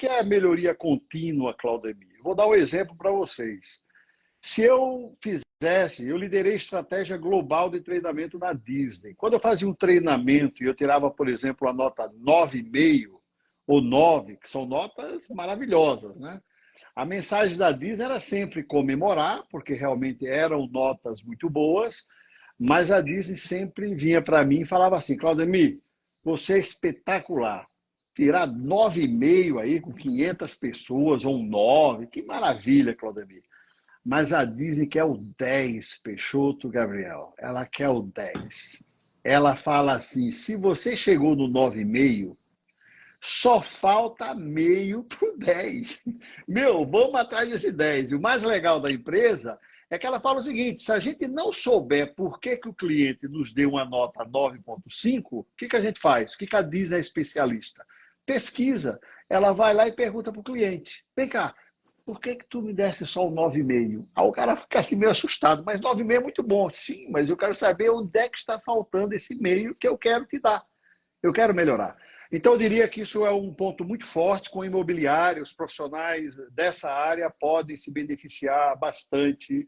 que é a melhoria contínua, Claudemir? Vou dar um exemplo para vocês. Se eu fizesse, eu liderei estratégia global de treinamento na Disney. Quando eu fazia um treinamento e eu tirava, por exemplo, a nota 9,5 ou 9, que são notas maravilhosas, né? A mensagem da Disney era sempre comemorar, porque realmente eram notas muito boas, mas a Disney sempre vinha para mim e falava assim: Claudemir, você é espetacular. Tirar 9,5 aí com 500 pessoas, ou um 9, que maravilha, Claudemir. Mas a Disney quer o 10, Peixoto, Gabriel. Ela quer o 10. Ela fala assim: se você chegou no 9,5, só falta meio para o 10. Meu, vamos atrás desse 10. E o mais legal da empresa é que ela fala o seguinte: se a gente não souber por que, que o cliente nos deu uma nota 9,5, o que, que a gente faz? O que, que a Disney é especialista? Pesquisa. Ela vai lá e pergunta para o cliente: vem cá, por que, que tu me desse só o 9,5? Aí o cara fica assim meio assustado: mas 9,5 é muito bom. Sim, mas eu quero saber onde é que está faltando esse meio que eu quero te dar. Eu quero melhorar. Então, eu diria que isso é um ponto muito forte com o imobiliário. Os profissionais dessa área podem se beneficiar bastante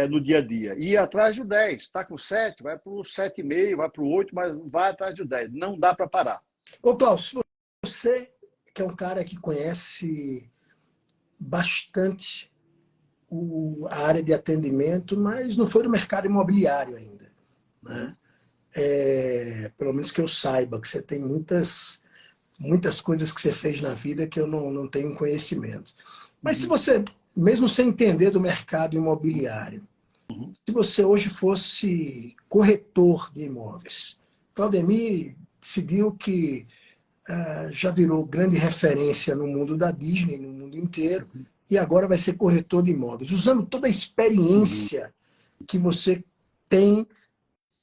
no dia a dia. E ir atrás do 10. Está com 7, vai para o 7,5, vai para o 8, mas vai atrás do 10. Não dá para parar. Ô, Cláudio, você que é um cara que conhece bastante a área de atendimento, mas não foi do mercado imobiliário ainda, né? Pelo menos que eu saiba, que você tem muitas coisas que você fez na vida que eu não tenho conhecimento. Mas se você, mesmo sem entender do mercado imobiliário, se você hoje fosse corretor de imóveis, Claudemir decidiu que já virou grande referência no mundo da Disney, no mundo inteiro, e agora vai ser corretor de imóveis, usando toda a experiência que você tem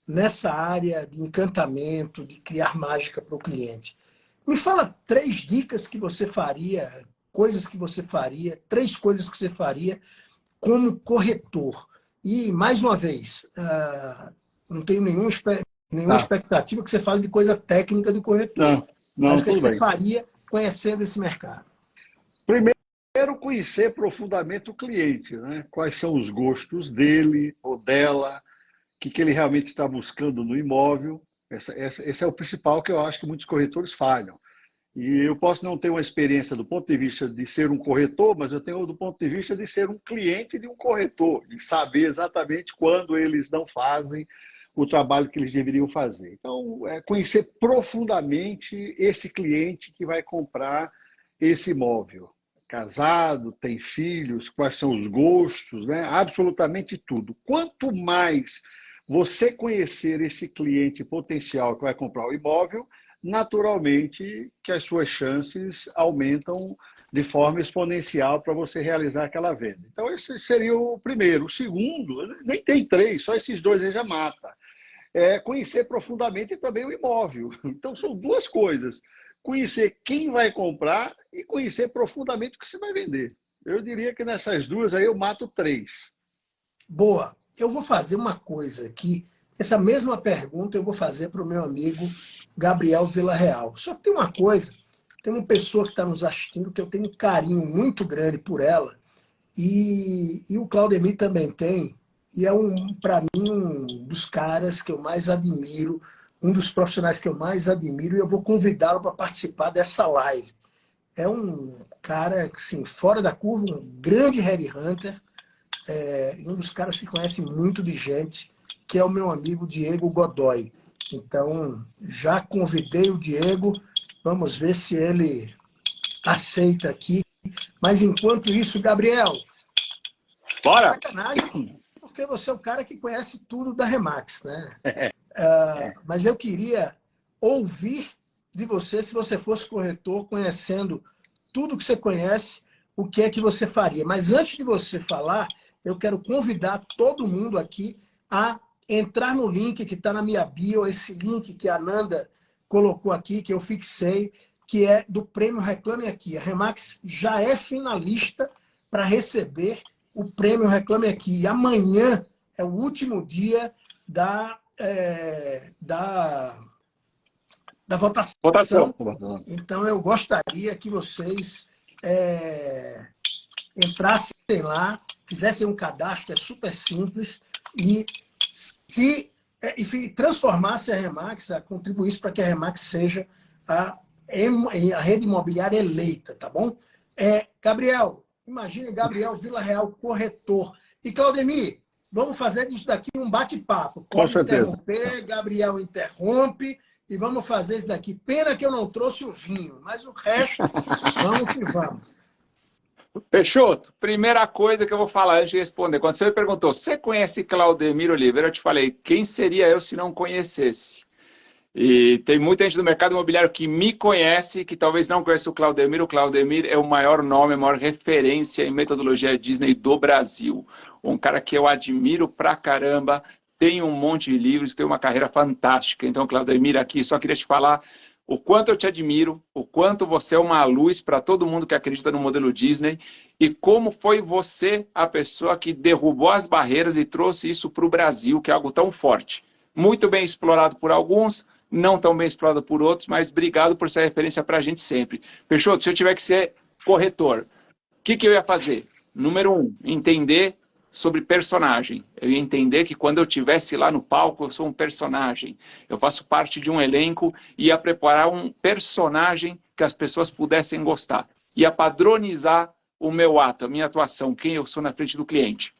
nessa área de encantamento, de criar mágica para o cliente. Me fala 3 dicas que você faria, coisas que você faria, 3 coisas que você faria como corretor. E, mais uma vez, não tenho nenhuma Tá. expectativa que você fale de coisa técnica do corretor. Não, Mas não, o que é que tudo você bem. faria conhecendo esse mercado? Primeiro, conhecer profundamente o cliente, né? Quais são os gostos dele ou dela, o que ele realmente está buscando no imóvel. Esse é o principal que eu acho que muitos corretores falham. E eu posso não ter uma experiência do ponto de vista de ser um corretor, mas eu tenho do ponto de vista de ser um cliente de um corretor, e saber exatamente quando eles não fazem o trabalho que eles deveriam fazer. Então, conhecer profundamente esse cliente que vai comprar esse imóvel. Casado, tem filhos, quais são os gostos, né? Absolutamente tudo. Quanto mais você conhecer esse cliente potencial que vai comprar o imóvel, naturalmente que as suas chances aumentam de forma exponencial para você realizar aquela venda. Então, esse seria o primeiro. O segundo, nem tem 3, só esses 2 aí já mata. É conhecer profundamente também o imóvel. Então, são 2 coisas: conhecer quem vai comprar e conhecer profundamente o que você vai vender. Eu diria que nessas 2 aí eu mato 3. Boa. Eu vou fazer uma coisa aqui. Essa mesma pergunta eu vou fazer para o meu amigo Gabriel Villarreal. Só que tem uma coisa, tem uma pessoa que está nos assistindo que eu tenho um carinho muito grande por ela, e o Claudemir também tem, e é, para mim, um dos caras que eu mais admiro, um dos profissionais que eu mais admiro, e eu vou convidá-lo para participar dessa live. É um cara, assim, fora da curva, um grande headhunter, um dos caras que conhece muito de gente, que é o meu amigo Diego Godoy. Então, já convidei o Diego, vamos ver se ele aceita aqui. Mas, enquanto isso, Gabriel, Bora! sacanagem, porque você é o cara que conhece tudo da Remax, né? É. Mas eu queria ouvir de você, se você fosse corretor, conhecendo tudo que você conhece, o que é que você faria. Mas antes de você falar, eu quero convidar todo mundo aqui a entrar no link que está na minha bio, esse link que a Nanda colocou aqui, que eu fixei, que é do Prêmio Reclame Aqui. A Remax já é finalista para receber o Prêmio Reclame Aqui. E amanhã é o último dia da Votação. votação. Então, eu gostaria que vocês entrassem lá, fizessem um cadastro, é super simples, e transformasse a Remax, contribuísse para que a Remax seja a rede imobiliária eleita, tá bom? Gabriel, imagine Gabriel Villarreal, corretor. E Claudemir, vamos fazer disso daqui um bate-papo. Com Pode certeza. interromper, Gabriel interrompe, e vamos fazer isso daqui. Pena que eu não trouxe o vinho, mas o resto, vamos que vamos. Peixoto, primeira coisa que eu vou falar antes de responder. Quando você me perguntou, você conhece Claudemir Oliveira? Eu te falei, quem seria eu se não conhecesse? E tem muita gente do mercado imobiliário que me conhece, que talvez não conheça o Claudemir. O Claudemir é o maior nome, a maior referência em metodologia Disney do Brasil. Um cara que eu admiro pra caramba, tem um monte de livros, tem uma carreira fantástica. Então, Claudemir, aqui só queria te falar o quanto eu te admiro, o quanto você é uma luz para todo mundo que acredita no modelo Disney e como foi você a pessoa que derrubou as barreiras e trouxe isso para o Brasil, que é algo tão forte. Muito bem explorado por alguns, não tão bem explorado por outros, mas obrigado por ser referência para a gente sempre. Peixoto, se eu tiver que ser corretor, o que eu ia fazer? Número 1, entender sobre personagem. Eu ia entender que quando eu estivesse lá no palco, eu sou um personagem. Eu faço parte de um elenco e ia preparar um personagem que as pessoas pudessem gostar. Ia padronizar o meu ato, a minha atuação, quem eu sou na frente do cliente.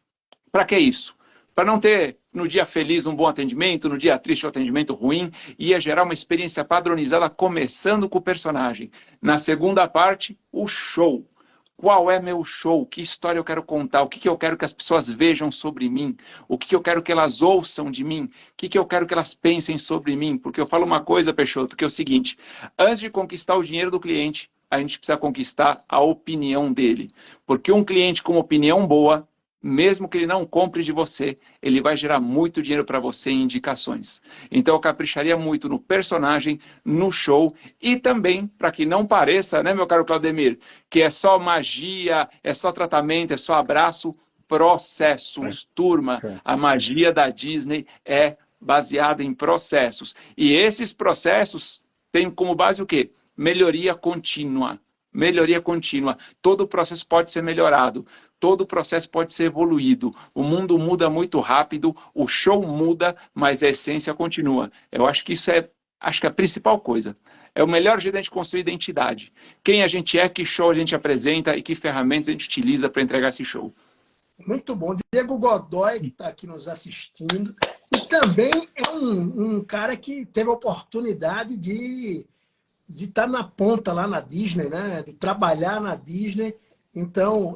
Para que isso? Para não ter, no dia feliz, um bom atendimento, no dia triste, um atendimento ruim, ia gerar uma experiência padronizada, começando com o personagem. Na segunda parte, o show. Qual é meu show? Que história eu quero contar? O que eu quero que as pessoas vejam sobre mim? O que eu quero que elas ouçam de mim? O que eu quero que elas pensem sobre mim? Porque eu falo uma coisa, Peixoto, que é o seguinte: antes de conquistar o dinheiro do cliente, a gente precisa conquistar a opinião dele. Porque um cliente com opinião boa, mesmo que ele não compre de você, ele vai gerar muito dinheiro para você em indicações. Então eu capricharia muito no personagem, no show e também, para que não pareça, né, meu caro Claudemir, que é só magia, é só tratamento, é só abraço, processos. Turma, a magia da Disney é baseada em processos. E esses processos têm como base o quê? Melhoria contínua. Melhoria contínua. Todo o processo pode ser melhorado. Todo o processo pode ser evoluído. O mundo muda muito rápido, o show muda, mas a essência continua. Eu acho que isso é a principal coisa. É o melhor jeito de a gente construir identidade. Quem a gente é, que show a gente apresenta e que ferramentas a gente utiliza para entregar esse show. Muito bom. Diego Godoy, que está aqui nos assistindo, e também é um cara que teve a oportunidade de estar na ponta lá na Disney, né? De trabalhar na Disney. Então,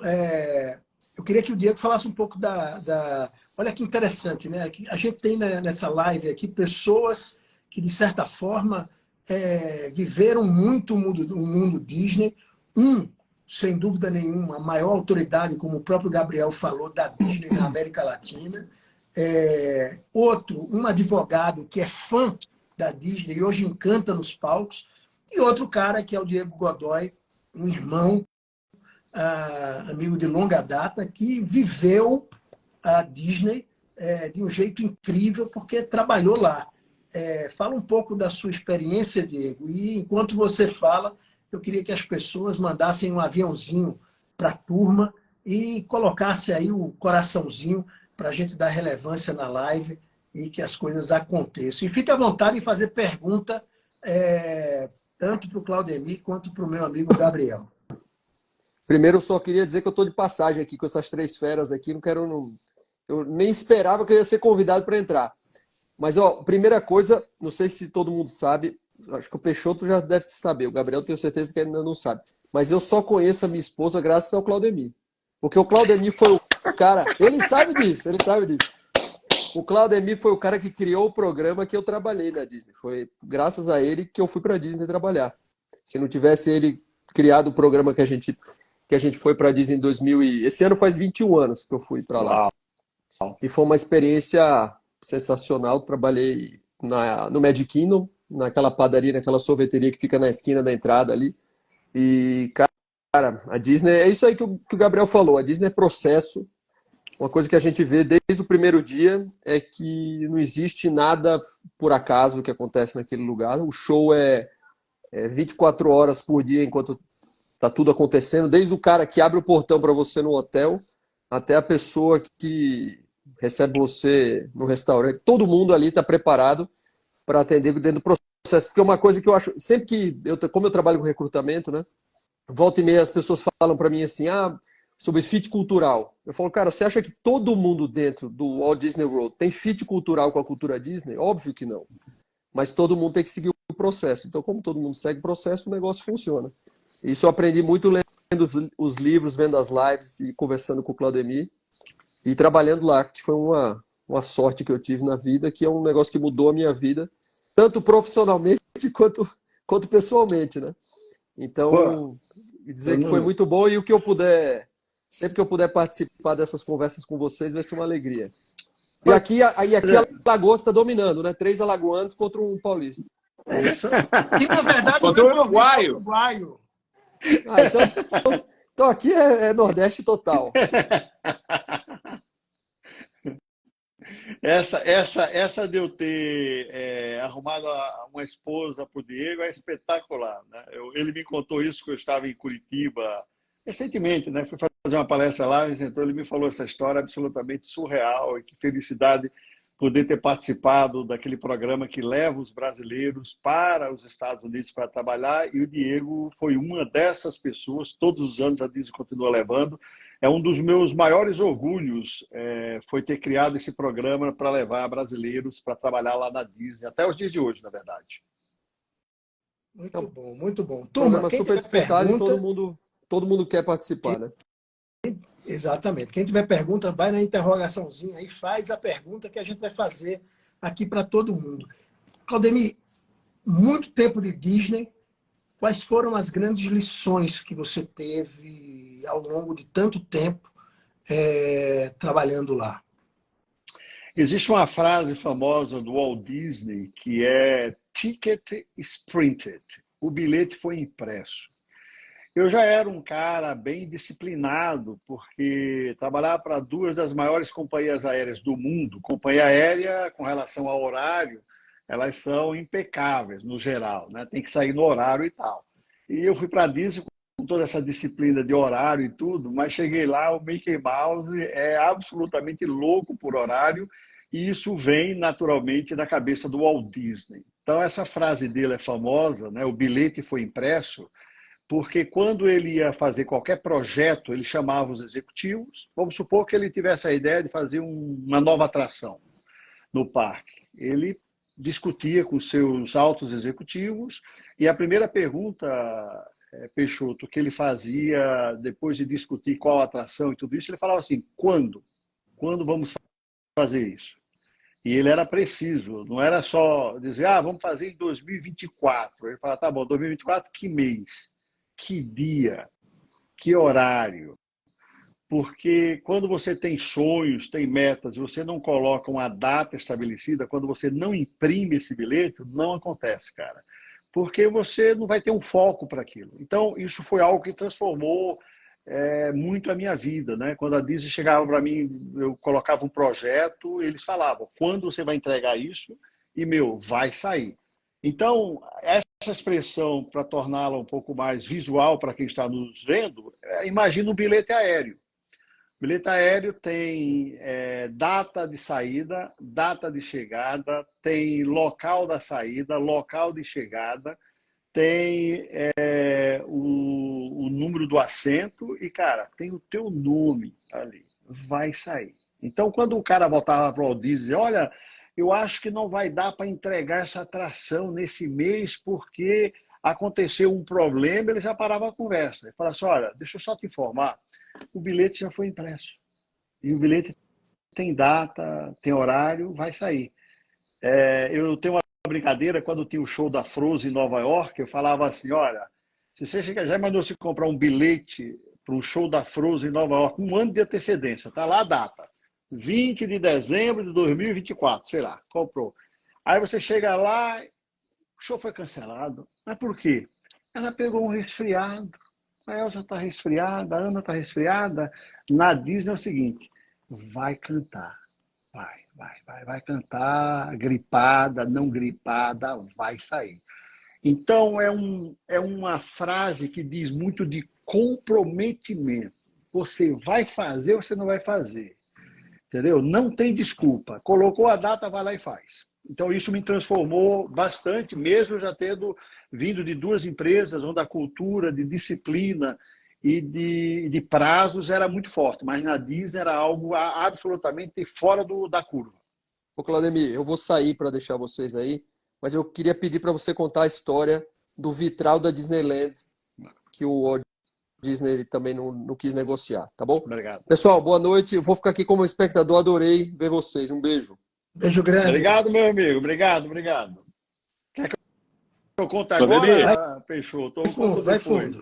eu queria que o Diego falasse um pouco Olha que interessante, né? A gente tem nessa live aqui pessoas que, de certa forma, viveram muito o mundo Disney. Sem dúvida nenhuma, a maior autoridade, como o próprio Gabriel falou, da Disney na América Latina. Outro, um advogado que é fã da Disney e hoje encanta nos palcos. E outro cara que é o Diego Godoy, um irmão, amigo de longa data, que viveu a Disney de um jeito incrível, porque trabalhou lá. Fala um pouco da sua experiência, Diego, e enquanto você fala, eu queria que as pessoas mandassem um aviãozinho para a turma e colocasse aí o coraçãozinho para a gente dar relevância na live e que as coisas aconteçam. E fique à vontade em fazer pergunta tanto para o Claudemir quanto para o meu amigo Gabriel. Primeiro, eu só queria dizer que eu estou de passagem aqui com essas três feras aqui. Eu nem esperava que eu ia ser convidado para entrar. Mas, primeira coisa, não sei se todo mundo sabe, acho que o Peixoto já deve saber, o Gabriel tenho certeza que ainda não sabe. Mas eu só conheço a minha esposa graças ao Claudemir. Porque o Claudemir foi o cara... Ele sabe disso. O Claudemir foi o cara que criou o programa que eu trabalhei na Disney. Foi graças a ele que eu fui para a Disney trabalhar. Se não tivesse ele criado o programa que a gente foi para a Disney em 2000 Esse ano faz 21 anos que eu fui para lá. Uau. E foi uma experiência sensacional. Trabalhei no Magic Kingdom, naquela padaria, naquela sorveteria que fica na esquina da entrada ali. E, cara, a Disney... É isso aí que o Gabriel falou. A Disney é processo. Uma coisa que a gente vê desde o primeiro dia é que não existe nada por acaso que acontece naquele lugar. O show é 24 horas por dia enquanto tá tudo acontecendo, desde o cara que abre o portão para você no hotel, até a pessoa que recebe você no restaurante. Todo mundo ali está preparado para atender dentro do processo. Porque uma coisa que eu acho, sempre que como eu trabalho com recrutamento, né? Volta e meia as pessoas falam para mim assim, sobre fit cultural. Eu falo, cara, você acha que todo mundo dentro do Walt Disney World tem fit cultural com a cultura Disney? Óbvio que não. Mas todo mundo tem que seguir o processo. Então, como todo mundo segue o processo, o negócio funciona. Isso eu aprendi muito lendo os livros, vendo as lives e conversando com o Claudemir e trabalhando lá, que foi uma sorte que eu tive na vida, que é um negócio que mudou a minha vida, tanto profissionalmente quanto pessoalmente, né? Pô, Então, dizer que foi muito bom e o que eu puder, sempre que eu puder participar dessas conversas com vocês, vai ser uma alegria. E aqui a Alagoas está dominando, né? 3 alagoanos contra um paulista. Isso. E, na verdade, Contra o uruguaio. uruguaio. Então aqui é Nordeste total. Essa de eu ter arrumado uma esposa para o Diego é espetacular, né? Ele me contou isso que eu estava em Curitiba recentemente, né? Fui fazer uma palestra lá, então ele me falou essa história absolutamente surreal e que felicidade poder ter participado daquele programa que leva os brasileiros para os Estados Unidos para trabalhar, e o Diego foi uma dessas pessoas. Todos os anos a Disney continua levando. É um dos meus maiores orgulhos, foi ter criado esse programa para levar brasileiros para trabalhar lá na Disney, até os dias de hoje, na verdade. Muito bom, muito bom. Turma, Programa quem super tiver disputado e pergunta, todo mundo quer participar, né? exatamente. Quem tiver pergunta, vai na interrogaçãozinha aí, faz a pergunta que a gente vai fazer aqui para todo mundo. Claudemir, muito tempo de Disney. Quais foram as grandes lições que você teve ao longo de tanto tempo trabalhando lá? Existe uma frase famosa do Walt Disney que é "Ticket is printed", o bilhete foi impresso. Eu já era um cara bem disciplinado, porque trabalhar para duas das maiores companhias aéreas do mundo, companhia aérea com relação ao horário, elas são impecáveis no geral, né? Tem que sair no horário e tal. E eu fui para a Disney com toda essa disciplina de horário e tudo, mas cheguei lá, o Mickey Mouse é absolutamente louco por horário, e isso vem naturalmente da cabeça do Walt Disney. Então essa frase dele é famosa, né? O bilhete foi impresso, porque quando ele ia fazer qualquer projeto, ele chamava os executivos. Vamos supor que ele tivesse a ideia de fazer uma nova atração no parque. Ele discutia com seus altos executivos, e a primeira pergunta, Peixoto, que ele fazia depois de discutir qual atração e tudo isso, ele falava assim: quando? Quando vamos fazer isso? E ele era preciso, não era só dizer, vamos fazer em 2024. Ele falava, tá bom, 2024, que mês? Que dia? Que horário? Porque quando você tem sonhos, tem metas, você não coloca uma data estabelecida, quando você não imprime esse bilhete, não acontece, cara. Porque você não vai ter um foco para aquilo. Então, isso foi algo que transformou muito a minha vida, né? Quando a Disney chegava para mim, eu colocava um projeto, eles falavam, quando você vai entregar isso? E, vai sair. Então, essa expressão, para torná-la um pouco mais visual para quem está nos vendo, imagina um bilhete aéreo. O bilhete aéreo tem data de saída, data de chegada, tem local da saída, local de chegada, tem o número do assento e, cara, tem o teu nome ali. Vai sair. Então, quando o cara voltava para o Walt Disney, olha, eu acho que não vai dar para entregar essa atração nesse mês porque aconteceu um problema, ele já parava a conversa. Ele falava assim, olha, deixa eu só te informar, o bilhete já foi impresso. E o bilhete tem data, tem horário, vai sair. Eu tenho uma brincadeira, quando tinha o show da Frozen em Nova York, eu falava assim, olha, se você já mandou se comprar um bilhete para um show da Frozen em Nova York, um ano de antecedência, tá lá a data, 20 de dezembro de 2024, sei lá, comprou. Aí você chega lá, o show foi cancelado. Mas por quê? Ela pegou um resfriado. A Elsa está resfriada, a Ana está resfriada. Na Disney é o seguinte, vai cantar. Vai cantar, gripada, não gripada, vai sair. Então, é uma frase que diz muito de comprometimento. Você vai fazer ou você não vai fazer? Entendeu? Não tem desculpa. Colocou a data, vai lá e faz. Então, isso me transformou bastante, mesmo já tendo vindo de duas empresas onde a cultura de disciplina e de prazos era muito forte, mas na Disney era algo absolutamente fora da curva. Ô, Claudemir, eu vou sair para deixar vocês aí, mas eu queria pedir para você contar a história do vitral da Disneyland, que o Walt Disney também não quis negociar, tá bom? Obrigado. Pessoal, boa noite. Eu vou ficar aqui como espectador, adorei ver vocês. Um beijo. Beijo grande. Obrigado, meu amigo. Obrigado. Quer que eu conte agora, Peixoto? Vai fundo.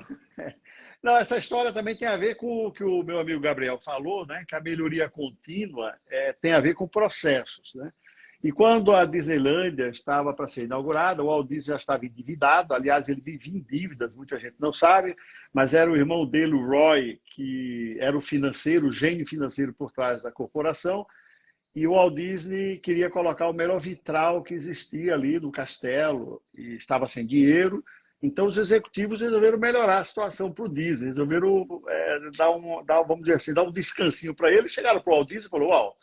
Não, essa história também tem a ver com o que o meu amigo Gabriel falou, né? Que a melhoria contínua tem a ver com processos, né? E quando a Disneylândia estava para ser inaugurada, o Walt Disney já estava endividado. Aliás, ele vivia em dívidas, muita gente não sabe, mas era o irmão dele, o Roy, que era o gênio financeiro por trás da corporação. E o Walt Disney queria colocar o melhor vitral que existia ali no castelo e estava sem dinheiro. Então, os executivos resolveram melhorar a situação para o Disney, resolveram vamos dizer assim, dar um descansinho para ele. Chegaram para o Walt Disney e falaram: Walt,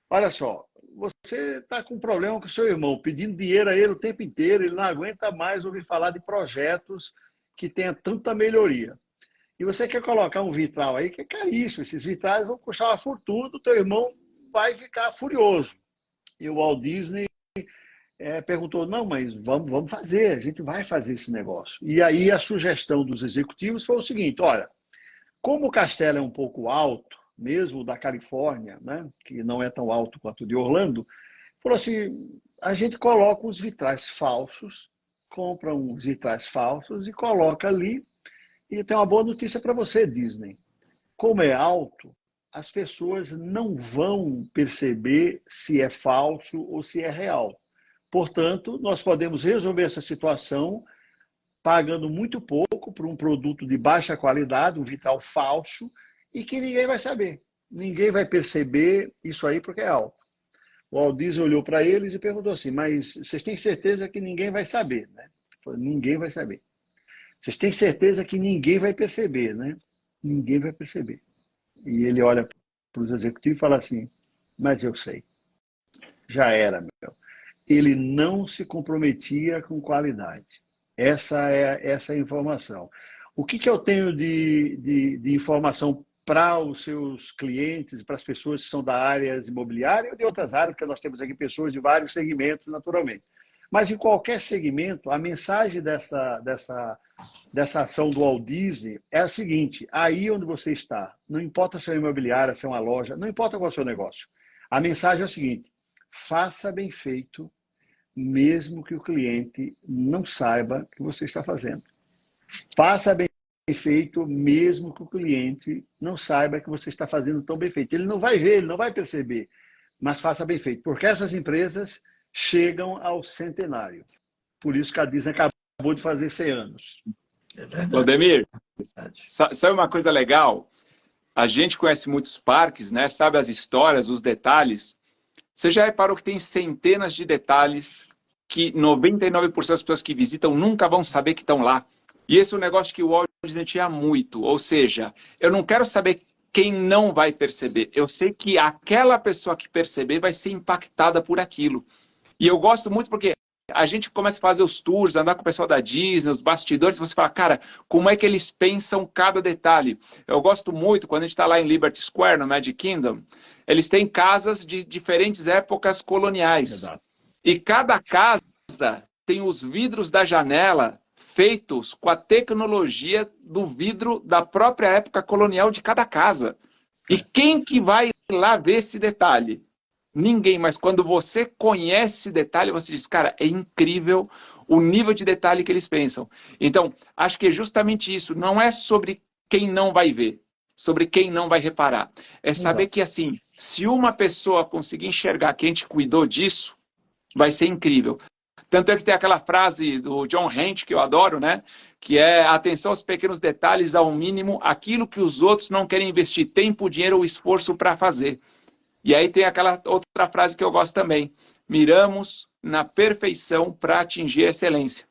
olha só, você está com um problema com o seu irmão, pedindo dinheiro a ele o tempo inteiro, ele não aguenta mais ouvir falar de projetos que tenham tanta melhoria. E você quer colocar um vitral aí que é caríssimo, esses vitrais vão custar uma fortuna, o teu irmão vai ficar furioso. E o Walt Disney perguntou: não, mas vamos fazer, a gente vai fazer esse negócio. E aí a sugestão dos executivos foi o seguinte: olha, como o castelo é um pouco alto, mesmo da Califórnia, né, que não é tão alto quanto o de Orlando, falou assim: a gente coloca uns vitrais falsos, compra uns vitrais falsos e coloca ali. E tem uma boa notícia para você, Disney. Como é alto, as pessoas não vão perceber se é falso ou se é real. Portanto, nós podemos resolver essa situação pagando muito pouco por um produto de baixa qualidade, um vitral falso, e que ninguém vai saber. Ninguém vai perceber isso aí porque é alto. O Walt Disney olhou para eles e perguntou assim: mas vocês têm certeza que ninguém vai saber, né? Falei: ninguém vai saber. Vocês têm certeza que ninguém vai perceber, né? Ninguém vai perceber. E ele olha para os executivos e fala assim: mas eu sei. Já era, meu. Ele não se comprometia com qualidade. Essa é a informação. O que eu tenho de informação para os seus clientes, para as pessoas que são da área imobiliária ou de outras áreas, porque nós temos aqui pessoas de vários segmentos, naturalmente. Mas em qualquer segmento, a mensagem dessa ação do Walt Disney é a seguinte: aí onde você está, não importa se é uma imobiliária, se é uma loja, não importa qual é o seu negócio. A mensagem é a seguinte: faça bem feito, mesmo que o cliente não saiba que você está fazendo. Faça bem feito, mesmo que o cliente não saiba que você está fazendo tão bem feito. Ele não vai ver, ele não vai perceber, mas faça bem feito, porque essas empresas chegam ao centenário. Por isso que a Disney acabou de fazer 100 anos. Claudemir, sabe uma coisa legal? A gente conhece muitos parques, né? Sabe as histórias, os detalhes. Você já reparou que tem centenas de detalhes que 99% das pessoas que visitam nunca vão saber que estão lá? E esse é um negócio que o Walt Disney tinha muito. Ou seja, eu não quero saber quem não vai perceber. Eu sei que aquela pessoa que perceber vai ser impactada por aquilo. E eu gosto muito porque a gente começa a fazer os tours, andar com o pessoal da Disney, os bastidores, você fala: cara, como é que eles pensam cada detalhe? Eu gosto muito, quando a gente está lá em Liberty Square, no Magic Kingdom, eles têm casas de diferentes épocas coloniais. Exato. E cada casa tem os vidros da janela feitos com a tecnologia do vidro da própria época colonial de cada casa. E quem que vai lá ver esse detalhe? Ninguém, mas quando você conhece esse detalhe, você diz: cara, é incrível o nível de detalhe que eles pensam. Então, acho que é justamente isso. Não é sobre quem não vai ver, sobre quem não vai reparar. É saber que, assim, se uma pessoa conseguir enxergar que a gente cuidou disso, vai ser incrível. Tanto é que tem aquela frase do John Hanch, que eu adoro, né? Que é: atenção aos pequenos detalhes, ao mínimo, aquilo que os outros não querem investir tempo, dinheiro ou esforço para fazer. E aí tem aquela outra frase que eu gosto também: miramos na perfeição para atingir a excelência.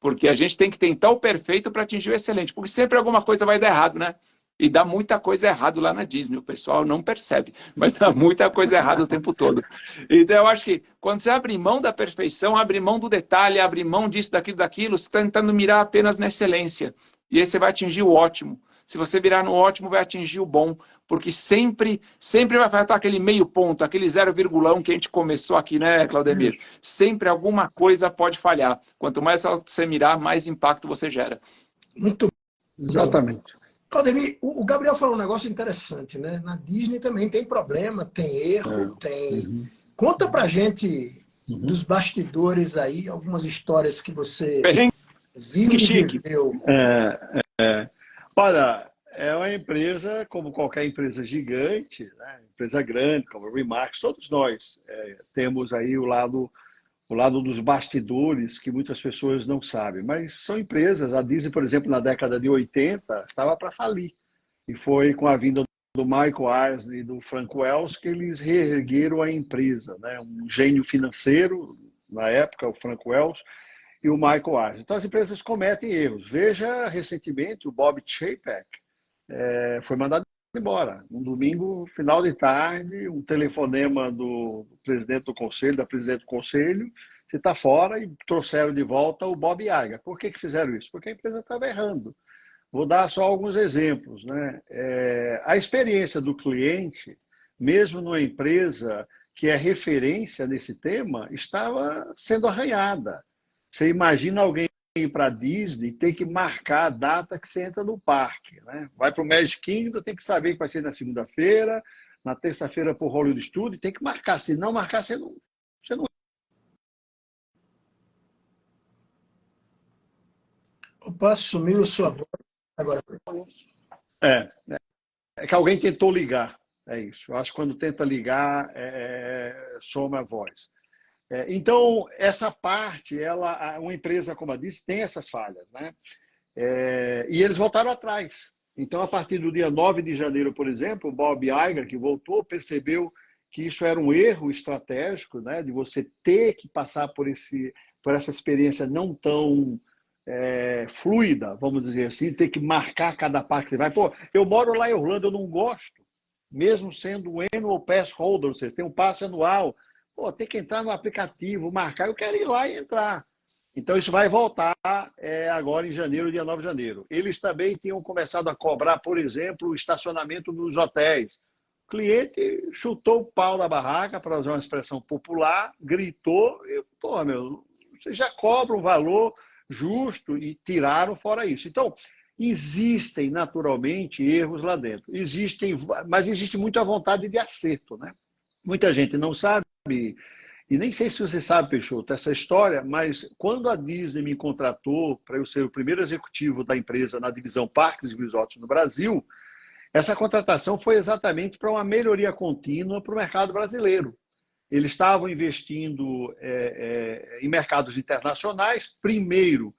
Porque a gente tem que tentar o perfeito para atingir o excelente, porque sempre alguma coisa vai dar errado, né? E dá muita coisa errada lá na Disney, o pessoal não percebe, mas dá muita coisa errada o tempo todo. Então eu acho que quando você abre mão da perfeição, abre mão do detalhe, abre mão disso, daquilo, você está tentando mirar apenas na excelência. E aí você vai atingir o ótimo. Se você virar no ótimo, vai atingir o bom, porque sempre vai faltar aquele meio ponto, aquele 0,1 que a gente começou aqui, né, Claudemir? Sempre alguma coisa pode falhar. Quanto mais alto você mirar, mais impacto você gera. Muito Exatamente. Claudemir, o Gabriel falou um negócio interessante, né? Na Disney também tem problema, tem erro, tem. Uhum. Conta pra gente dos bastidores aí, algumas histórias que você viu Que e chique. viveu. Olha, é uma empresa, como qualquer empresa gigante, né? Empresa grande, como a Remax, todos nós temos aí o lado dos bastidores que muitas pessoas não sabem, mas são empresas. A Disney, por exemplo, na década de 80, estava para falir. E foi com a vinda do Michael Eisner e do Frank Wells que eles reergueram a empresa, né? Um gênio financeiro, na época, o Frank Wells, e o Michael Eisner. Então, as empresas cometem erros. Veja, recentemente, o Bob Chapek foi mandado embora. Um domingo, final de tarde, um telefonema do presidente do conselho, da presidente do conselho, você está fora, e trouxeram de volta o Bob Iger. Por que fizeram isso? Porque a empresa estava errando. Vou dar só alguns exemplos, né? A experiência do cliente, mesmo numa empresa que é referência nesse tema, estava sendo arranhada. Você imagina alguém ir para a Disney, tem que marcar a data que você entra no parque, né? Vai para o Magic Kingdom, tem que saber que vai ser na segunda-feira, na terça-feira para o Hollywood Studio, tem que marcar. Se não marcar, você não. Opa, sumiu sua voz agora. É, é que alguém tentou ligar. É isso. Eu acho que quando tenta ligar, soma a voz. Então, essa parte, uma empresa como a Disney tem essas falhas, né? E eles voltaram atrás. Então, a partir do dia 9 de janeiro, por exemplo, o Bob Iger, que voltou, percebeu que isso era um erro estratégico, né? De você ter que passar por essa experiência não tão fluida, vamos dizer assim, ter que marcar cada parte que você vai. Pô, eu moro lá em Orlando, eu não gosto, mesmo sendo um annual pass holder, ou seja, tem um passe anual. Pô, tem que entrar no aplicativo, marcar, eu quero ir lá e entrar. Então, isso vai voltar agora em janeiro, dia 9 de janeiro. Eles também tinham começado a cobrar, por exemplo, o estacionamento nos hotéis. O cliente chutou o pau da barraca, para usar uma expressão popular, gritou, pô, você já cobra um valor justo, e tiraram fora isso. Então, existem naturalmente erros lá dentro. Mas existe muita vontade de acerto, né? Muita gente não sabe, e nem sei se você sabe, Peixoto, essa história, mas quando a Disney me contratou para eu ser o primeiro executivo da empresa na divisão Parques e Resorts no Brasil, essa contratação foi exatamente para uma melhoria contínua para o mercado brasileiro. Eles estavam investindo em mercados internacionais, primeiro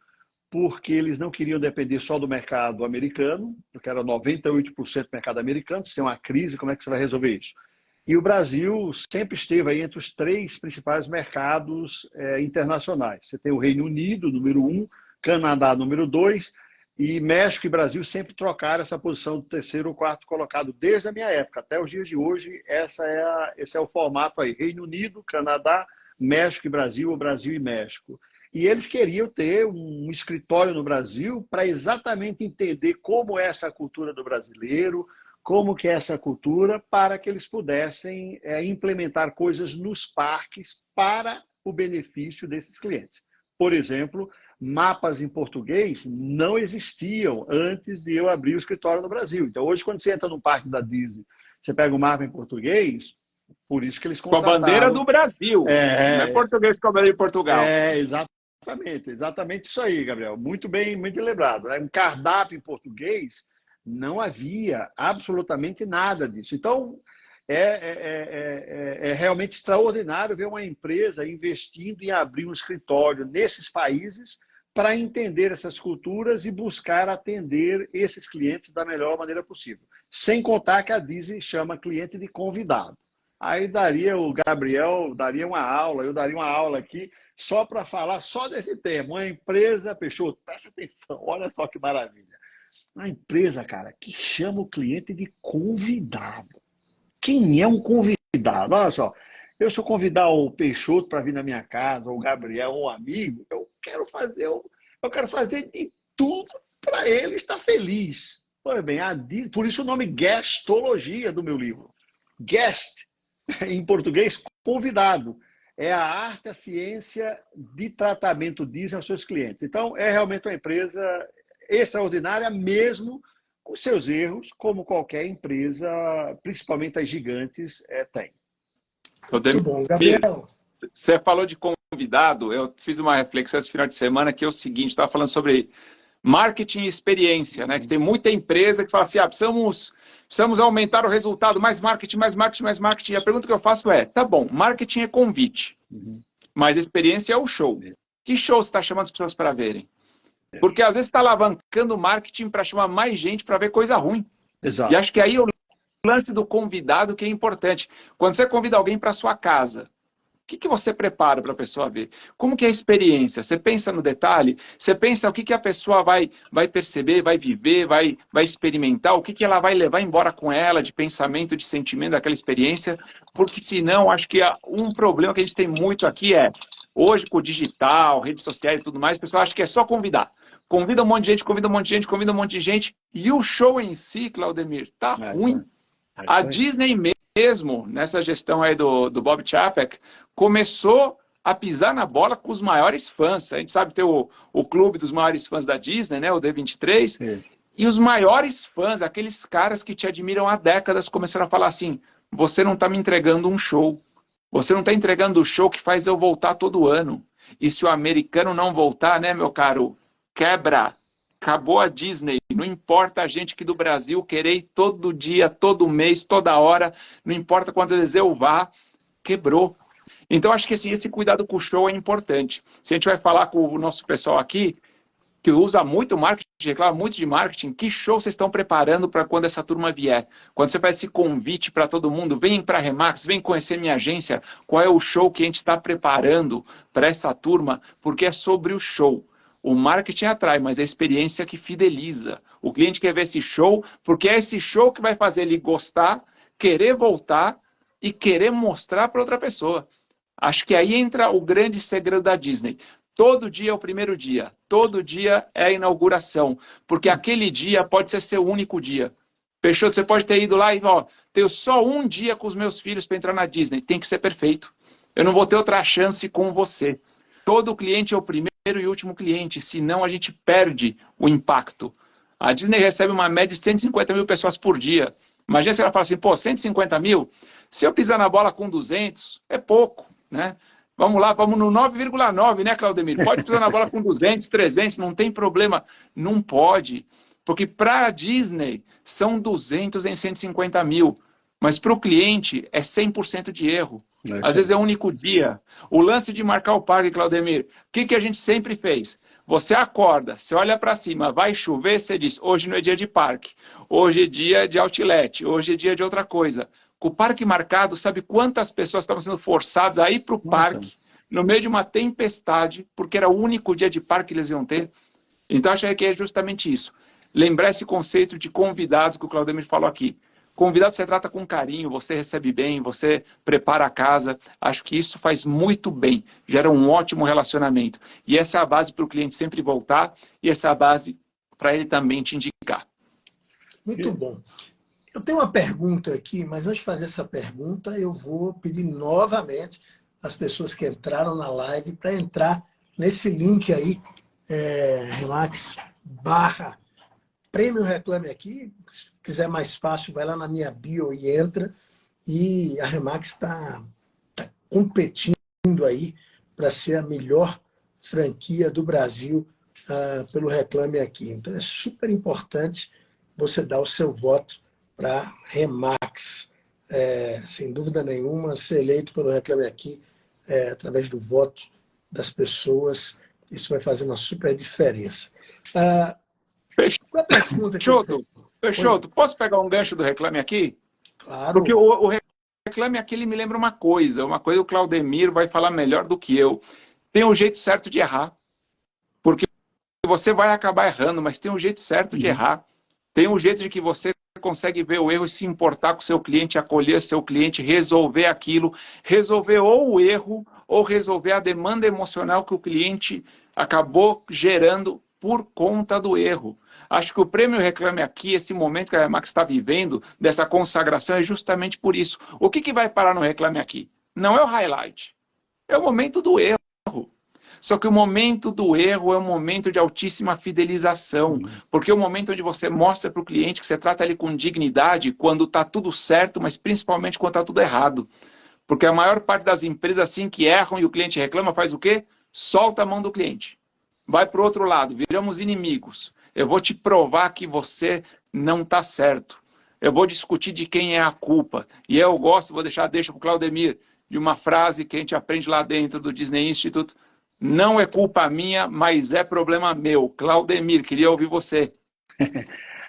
porque eles não queriam depender só do mercado americano, porque era 98% do mercado americano. Se tem uma crise, como é que você vai resolver isso? E o Brasil sempre esteve aí entre os 3 principais mercados internacionais. Você tem o Reino Unido, número 1, Canadá, número 2, e México e Brasil sempre trocaram essa posição do 3º ou 4º colocado desde a minha época. Até os dias de hoje, esse é o formato aí. Reino Unido, Canadá, México e Brasil, ou Brasil e México. E eles queriam ter um escritório no Brasil para exatamente entender como é essa cultura do brasileiro, como que é essa cultura, para que eles pudessem implementar coisas nos parques para o benefício desses clientes. Por exemplo, mapas em português não existiam antes de eu abrir o escritório no Brasil. Então, hoje, quando você entra no parque da Disney, você pega um mapa em português, por isso que eles contrataram... Com a bandeira do Brasil, não é português com a bandeira de Portugal. Exatamente isso aí, Gabriel. Muito bem, muito lembrado. Um cardápio em português, não havia absolutamente nada disso. Então, é realmente extraordinário ver uma empresa investindo em abrir um escritório nesses países para entender essas culturas e buscar atender esses clientes da melhor maneira possível. Sem contar que a Disney chama cliente de convidado. Aí o Gabriel daria uma aula, eu daria uma aula aqui só para falar só desse termo. Uma empresa, Peixoto, presta atenção, olha só que maravilha. Uma empresa, cara, que chama o cliente de convidado. Quem é um convidado? Olha só, eu se eu convidar o Peixoto para vir na minha casa, ou o Gabriel, ou um amigo, eu quero fazer de tudo para ele estar feliz. Pois bem, por isso o nome Guestologia do meu livro. Guest, em português, convidado. É a arte, a ciência de tratamento Disney aos seus clientes. Então, é realmente uma empresa extraordinária, mesmo com seus erros, como qualquer empresa, principalmente as gigantes, tem. Muito bom, Gabriel. Você falou de convidado, eu fiz uma reflexão esse final de semana que é o seguinte, estava falando sobre marketing e experiência, né? Que tem muita empresa que fala assim, precisamos aumentar o resultado, mais marketing, mais marketing, mais marketing. E a pergunta que eu faço é, tá bom, marketing é convite, mas experiência é o show. Que show você está chamando as pessoas para verem? Porque às vezes está alavancando o marketing para chamar mais gente para ver coisa ruim. Exato. E acho que aí o lance do convidado que é importante. Quando você convida alguém para sua casa, o que você prepara para a pessoa ver? Como que é a experiência? Você pensa no detalhe? Você pensa o que a pessoa vai perceber, vai viver, vai experimentar? O que ela vai levar embora com ela de pensamento, de sentimento daquela experiência? Porque senão, acho que um problema que a gente tem muito aqui é, hoje com o digital, redes sociais e tudo mais, o pessoal acha que é só convidar. Convida um monte de gente, convida um monte de gente, convida um monte de gente. E o show em si, Claudemir, tá ruim. A Disney mesmo, nessa gestão aí do Bob Chapek, começou a pisar na bola com os maiores fãs. A gente sabe ter o clube dos maiores fãs da Disney, né, o D23, Sim. E os maiores fãs, aqueles caras que te admiram há décadas, começaram a falar assim, você não está me entregando um show. Você não está entregando o show que faz eu voltar todo ano. E se o americano não voltar, né, meu caro, quebra. Acabou a Disney. Não importa a gente aqui do Brasil querer ir todo dia, todo mês, toda hora, não importa quantas vezes eu vá, quebrou. Então, acho que assim, esse cuidado com o show é importante. Se a gente vai falar com o nosso pessoal aqui, que usa muito marketing, reclama muito de marketing, que show vocês estão preparando para quando essa turma vier? Quando você faz esse convite para todo mundo, vem para a Remax, vem conhecer minha agência, qual é o show que a gente está preparando para essa turma? Porque é sobre o show. O marketing atrai, mas é a experiência que fideliza. O cliente quer ver esse show, porque é esse show que vai fazer ele gostar, querer voltar e querer mostrar para outra pessoa. Acho que aí entra o grande segredo da Disney. Todo dia é o primeiro dia, todo dia é a inauguração, porque aquele dia pode ser seu único dia. Peixoto, você pode ter ido lá e, tenho só um dia com os meus filhos para entrar na Disney, tem que ser perfeito. Eu não vou ter outra chance com você. Todo cliente é o primeiro e último cliente, senão a gente perde o impacto. A Disney recebe uma média de 150 mil pessoas por dia. Imagina se ela fala assim, 150 mil? Se eu pisar na bola com 200, é pouco, né? Vamos lá, vamos no 9,9, né, Claudemir? Pode pisar na bola com 200, 300, não tem problema. Não pode, porque para a Disney são 200 em 150 mil, mas para o cliente é 100% de erro. Às vezes é um único dia. O lance de marcar o parque, Claudemir, o que a gente sempre fez? Você acorda, você olha para cima, vai chover, você diz, hoje não é dia de parque, hoje é dia de outlet, hoje é dia de outra coisa. Com o parque marcado, sabe quantas pessoas estavam sendo forçadas a ir para o parque no meio de uma tempestade, porque era o único dia de parque que eles iam ter? Então, acho que é justamente isso. Lembrar esse conceito de convidados que o Claudemir falou aqui. Convidado você trata com carinho, você recebe bem, você prepara a casa. Acho que isso faz muito bem, gera um ótimo relacionamento. E essa é a base para o cliente sempre voltar e essa é a base para ele também te indicar. Muito bom. Eu tenho uma pergunta aqui, mas antes de fazer essa pergunta, eu vou pedir novamente às pessoas que entraram na live para entrar nesse link aí, Remax /Prêmio Reclame Aqui. Se quiser mais fácil, vai lá na minha bio e entra. E a Remax está competindo aí para ser a melhor franquia do Brasil pelo Reclame Aqui. Então é super importante você dar o seu voto para Remax. Sem dúvida nenhuma, ser eleito pelo Reclame Aqui através do voto das pessoas, isso vai fazer uma super diferença. Qual é a pergunta? Peixoto, posso pegar um gancho do Reclame Aqui? Claro. Porque o Reclame Aqui ele me lembra uma coisa o Claudemir vai falar melhor do que eu. tem um jeito certo de errar. Porque você vai acabar errando, mas tem um jeito certo de errar. Tem um jeito de que você consegue ver o erro e se importar com o seu cliente, acolher seu cliente, resolver aquilo, resolver ou o erro, ou resolver a demanda emocional que o cliente acabou gerando por conta do erro. Acho que o Prêmio Reclame Aqui, esse momento que a Remax está vivendo, dessa consagração, é justamente por isso. O que vai parar no Reclame Aqui? Não é o highlight, é o momento do erro. Só que o momento do erro é um momento de altíssima fidelização, porque é o momento onde você mostra para o cliente que você trata ele com dignidade quando está tudo certo, mas principalmente quando está tudo errado. Porque a maior parte das empresas assim que erram e o cliente reclama, faz o quê? Solta a mão do cliente. Vai para o outro lado, viramos inimigos. Eu vou te provar que você não está certo. Eu vou discutir de quem é a culpa. E eu gosto, deixa para o Claudemir, de uma frase que a gente aprende lá dentro do Disney Institute. Não é culpa minha, mas é problema meu. Claudemir, queria ouvir você.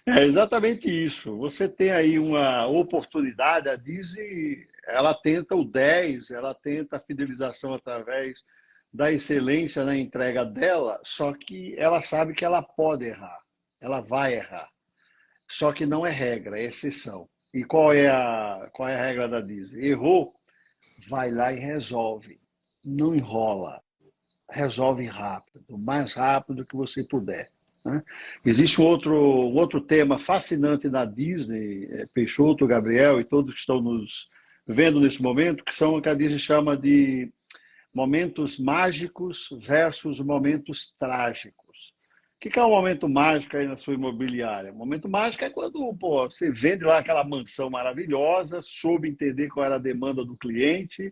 É exatamente isso. Você tem aí uma oportunidade, a Disney, ela tenta o 10, ela tenta a fidelização através da excelência na entrega dela, só que ela sabe que ela pode errar, ela vai errar. Só que não é regra, é exceção. E qual é a regra da Disney? Errou, vai lá e resolve. Não enrola. Resolve rápido, o mais rápido que você puder. Né? Existe um outro tema fascinante da Disney, Peixoto, Gabriel e todos que estão nos vendo nesse momento, que são o que a Disney chama de momentos mágicos versus momentos trágicos. O que é um momento mágico aí na sua imobiliária? Um momento mágico é quando você vende lá aquela mansão maravilhosa, soube entender qual era a demanda do cliente,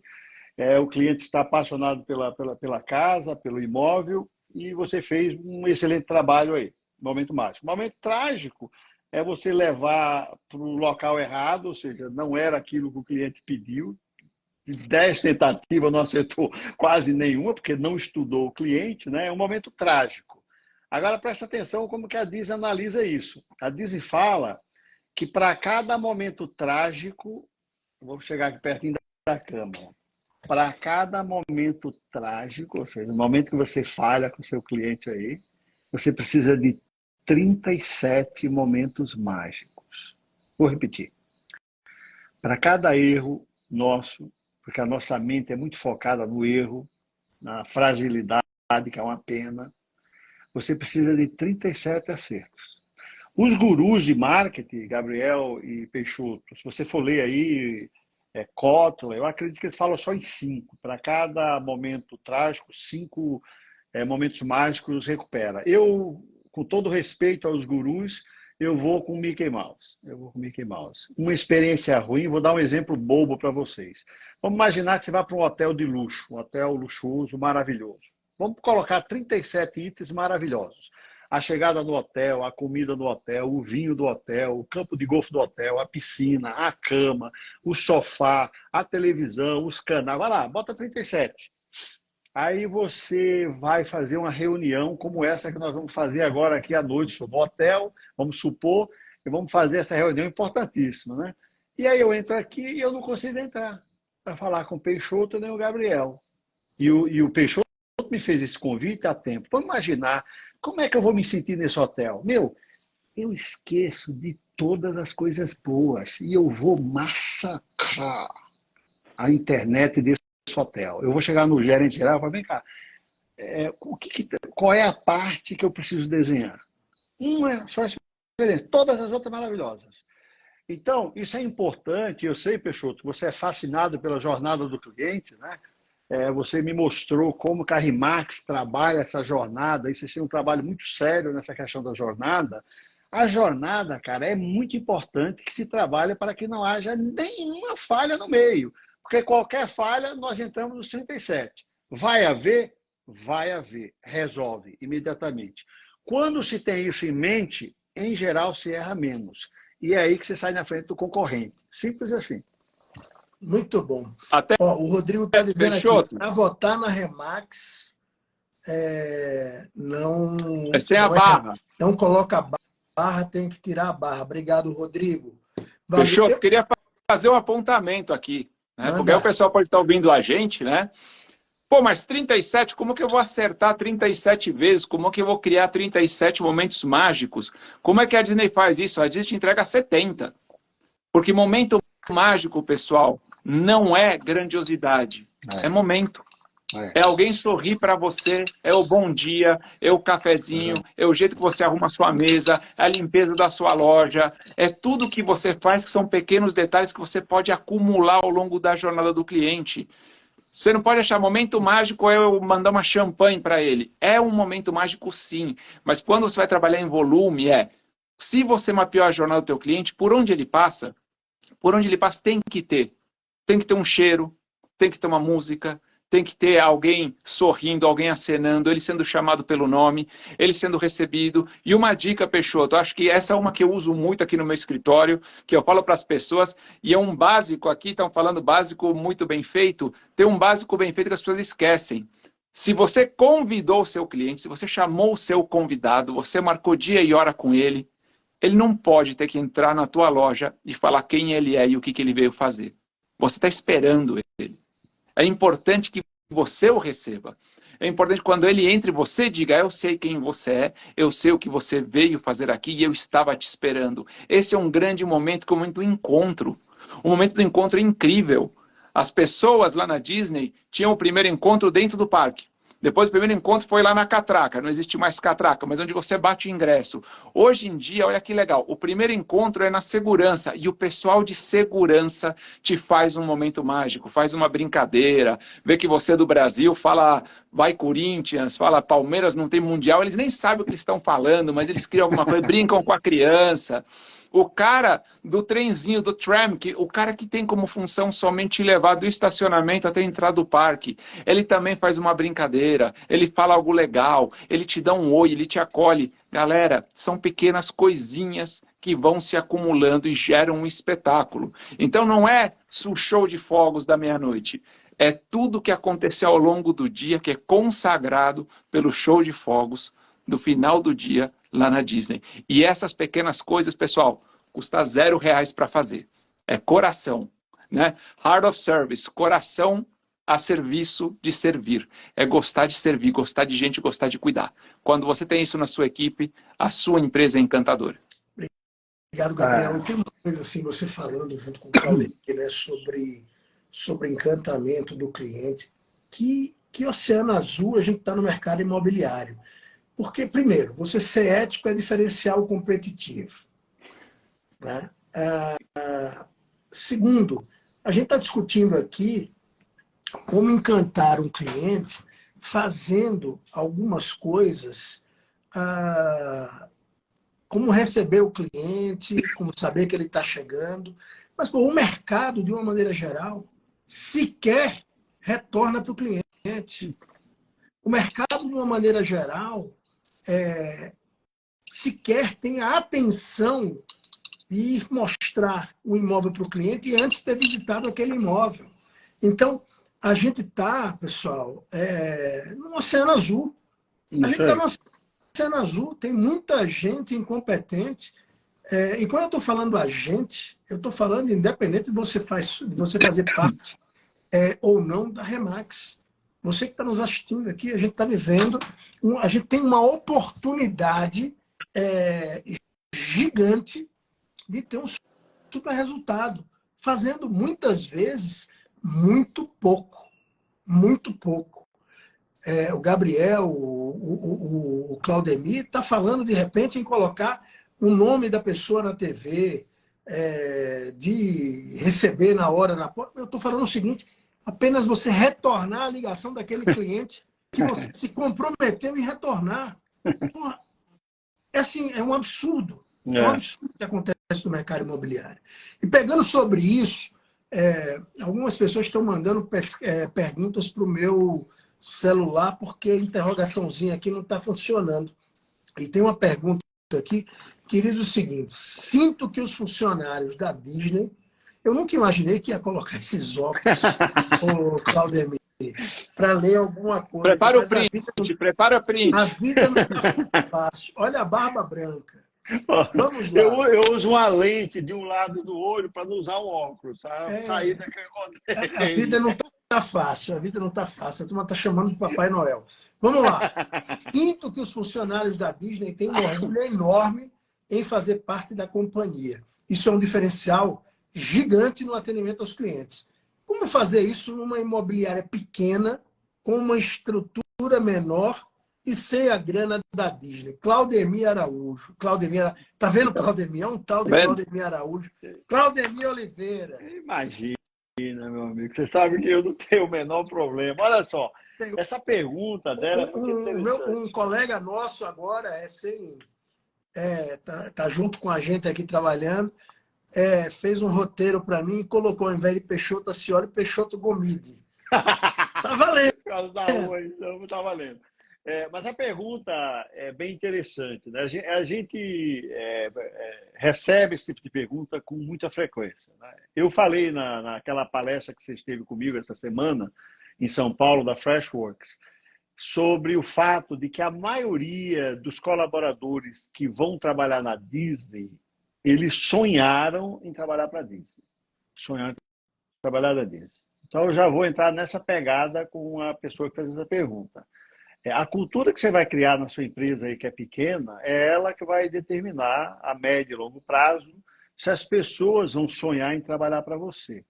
o cliente está apaixonado pela casa, pelo imóvel, e você fez um excelente trabalho aí. Momento mágico. Momento trágico é você levar para o local errado, ou seja, não era aquilo que o cliente pediu. De 10 tentativas, não acertou quase nenhuma, porque não estudou o cliente, né? É um momento trágico. Agora, presta atenção como que a Disney analisa isso. A Disney fala que para cada momento trágico, vou chegar aqui pertinho da câmera, para cada momento trágico, ou seja, no momento que você falha com o seu cliente aí, você precisa de 37 momentos mágicos. Vou repetir. Para cada erro nosso, porque a nossa mente é muito focada no erro, na fragilidade, que é uma pena, você precisa de 37 acertos. Os gurus de marketing, Gabriel e Peixoto, se você for ler aí, Kotler, eu acredito que ele fala só em 5. Para cada momento trágico, 5 momentos mágicos recupera. Eu, com todo respeito aos gurus, eu vou com Mickey Mouse. Uma experiência ruim, vou dar um exemplo bobo para vocês. Vamos imaginar que você vai para um hotel de luxo, um hotel luxuoso, maravilhoso. Vamos colocar 37 itens maravilhosos. A chegada no hotel, a comida no hotel, o vinho do hotel, o campo de golfe do hotel, a piscina, a cama, o sofá, a televisão, os canais. Vai lá, bota 37. Aí você vai fazer uma reunião como essa que nós vamos fazer agora aqui à noite no hotel, vamos supor, e vamos fazer essa reunião importantíssima, né? E aí eu entro aqui e eu não consigo entrar para falar com o Peixoto nem o Gabriel. E o Peixoto me fez esse convite há tempo. Vamos imaginar como é que eu vou me sentir nesse hotel. Eu esqueço de todas as coisas boas e eu vou massacrar a internet desse hotel. Eu vou chegar no gerente geral e falar, vem cá, qual é a parte que eu preciso desenhar? Uma só experiência, todas as outras maravilhosas. Então, isso é importante, eu sei, Peixoto, você é fascinado pela jornada do cliente, né? Você me mostrou como que a Remax trabalha essa jornada, e vocês têm um trabalho muito sério nessa questão da jornada. A jornada, cara, é muito importante que se trabalhe para que não haja nenhuma falha no meio. Porque qualquer falha, nós entramos nos 37. Vai haver? Vai haver. Resolve imediatamente. Quando se tem isso em mente, em geral se erra menos. E é aí que você sai na frente do concorrente. Simples assim. Muito bom. Até o Rodrigo está dizendo Peixoto. Aqui, para votar na Remax, não... É sem a barra. Não coloca a barra, tem que tirar a barra. Obrigado, Rodrigo. Peixoto, queria fazer um apontamento aqui. Né? Porque aí o pessoal pode estar ouvindo a gente, né? Pô, mas 37, como que eu vou acertar 37 vezes? Como que eu vou criar 37 momentos mágicos? Como é que a Disney faz isso? A Disney te entrega 70. Porque momento mágico, pessoal, não é grandiosidade, é momento. É alguém sorrir para você, é o bom dia, é o cafezinho, é o jeito que você arruma a sua mesa, é a limpeza da sua loja, é tudo que você faz que são pequenos detalhes que você pode acumular ao longo da jornada do cliente. Você não pode achar momento mágico é eu mandar uma champanhe para ele. É um momento mágico, sim, mas quando você vai trabalhar em volume, se você mapear a jornada do teu cliente, por onde ele passa tem que ter. Tem que ter um cheiro, tem que ter uma música, tem que ter alguém sorrindo, alguém acenando, ele sendo chamado pelo nome, ele sendo recebido. E uma dica, Peixoto, acho que essa é uma que eu uso muito aqui no meu escritório, que eu falo para as pessoas, e é um básico aqui, estão falando básico muito bem feito, tem um básico bem feito que as pessoas esquecem. Se você convidou o seu cliente, se você chamou o seu convidado, você marcou dia e hora com ele não pode ter que entrar na tua loja e falar quem ele é e o que ele veio fazer. Você está esperando ele. É importante que você o receba. É importante que quando ele entre, você diga, eu sei quem você é, eu sei o que você veio fazer aqui e eu estava te esperando. Esse é um grande momento, que é o momento do encontro. O momento do encontro é incrível. As pessoas lá na Disney tinham o primeiro encontro dentro do parque. Depois o primeiro encontro foi lá na catraca, não existe mais catraca, mas onde você bate o ingresso. Hoje em dia, olha que legal, o primeiro encontro é na segurança, e o pessoal de segurança te faz um momento mágico, faz uma brincadeira, vê que você é do Brasil, fala vai Corinthians, fala Palmeiras não tem mundial, eles nem sabem o que eles estão falando, mas eles criam alguma coisa, brincam com a criança. O cara do trenzinho, do tram, o cara que tem como função somente levar do estacionamento até a entrada do parque, ele também faz uma brincadeira, ele fala algo legal, ele te dá um oi, ele te acolhe. Galera, são pequenas coisinhas que vão se acumulando e geram um espetáculo. Então não é o show de fogos da meia-noite, é tudo que aconteceu ao longo do dia que é consagrado pelo show de fogos do final do dia lá na Disney. E essas pequenas coisas, pessoal, custa R$0 para fazer. É coração, né? Heart of Service, coração a serviço de servir. É gostar de servir, gostar de gente, gostar de cuidar. Quando você tem isso na sua equipe, a sua empresa é encantadora. Obrigado, Gabriel. E tem uma coisa assim, você falando junto com o Claudio, né, sobre encantamento do cliente, que oceano azul a gente está no mercado imobiliário. Porque, primeiro, você ser ético é diferencial competitivo. Né? Segundo, a gente está discutindo aqui como encantar um cliente fazendo algumas coisas, como receber o cliente, como saber que ele está chegando. Mas o mercado, de uma maneira geral, sequer retorna para o cliente. O mercado, de uma maneira geral, sequer tem a atenção de ir mostrar o imóvel para o cliente antes de ter visitado aquele imóvel. Então, a gente está, pessoal, no oceano azul. A gente está no oceano azul, tem muita gente incompetente. E quando eu estou falando a gente, eu estou falando independente de você fazer parte ou não da Remax. Você que está nos assistindo aqui, a gente está vivendo, a gente tem uma oportunidade gigante de ter um super resultado, fazendo muitas vezes muito pouco. Muito pouco. O Gabriel, o Claudemir, está falando de repente em colocar o nome da pessoa na TV, de receber na hora na porta. Eu estou falando o seguinte: apenas você retornar a ligação daquele cliente que você se comprometeu em retornar. Porra, é um absurdo. É um absurdo que acontece no mercado imobiliário. E pegando sobre isso, algumas pessoas estão mandando perguntas para o meu celular porque a interrogaçãozinha aqui não está funcionando. E tem uma pergunta aqui que diz o seguinte: sinto que os funcionários da Disney... Eu nunca imaginei que ia colocar esses óculos, o Claudemir, para ler alguma coisa. Prepara o print, prepara o print. A vida não está fácil. Olha a barba branca. Vamos lá. Eu uso uma lente de um lado do olho para não usar o óculos, sair daquele contexto. A vida não está tá fácil, a vida não tá fácil. A turma tá chamando de Papai Noel. Vamos lá. Sinto que os funcionários da Disney têm um orgulho enorme em fazer parte da companhia. Isso é um diferencial gigante no atendimento aos clientes. Como fazer isso numa imobiliária pequena, com uma estrutura menor e sem a grana da Disney? Claudemir Araújo. Tá vendo, Claudemir? É um tal de Claudemir Araújo. Claudemir Oliveira. Imagina, meu amigo. Você sabe que eu não tenho o menor problema. Olha só, essa pergunta dela é muito interessante. Um colega nosso agora tá junto com a gente aqui trabalhando, fez um roteiro para mim e colocou, ao invés de Peixoto Ascioli, Peixoto Gomide. Tá valendo. Por causa da rua, então tá valendo. Mas a pergunta é bem interessante, né? A gente recebe esse tipo de pergunta com muita frequência, né? Eu falei naquela palestra que você esteve comigo essa semana, em São Paulo, da Freshworks, sobre o fato de que a maioria dos colaboradores que vão trabalhar na Disney, eles sonharam em trabalhar para a Disney. Sonharam em trabalhar na Disney. Então, eu já vou entrar nessa pegada com a pessoa que fez essa pergunta. A cultura que você vai criar na sua empresa aí, que é pequena, é ela que vai determinar a médio e longo prazo se as pessoas vão sonhar em trabalhar para você.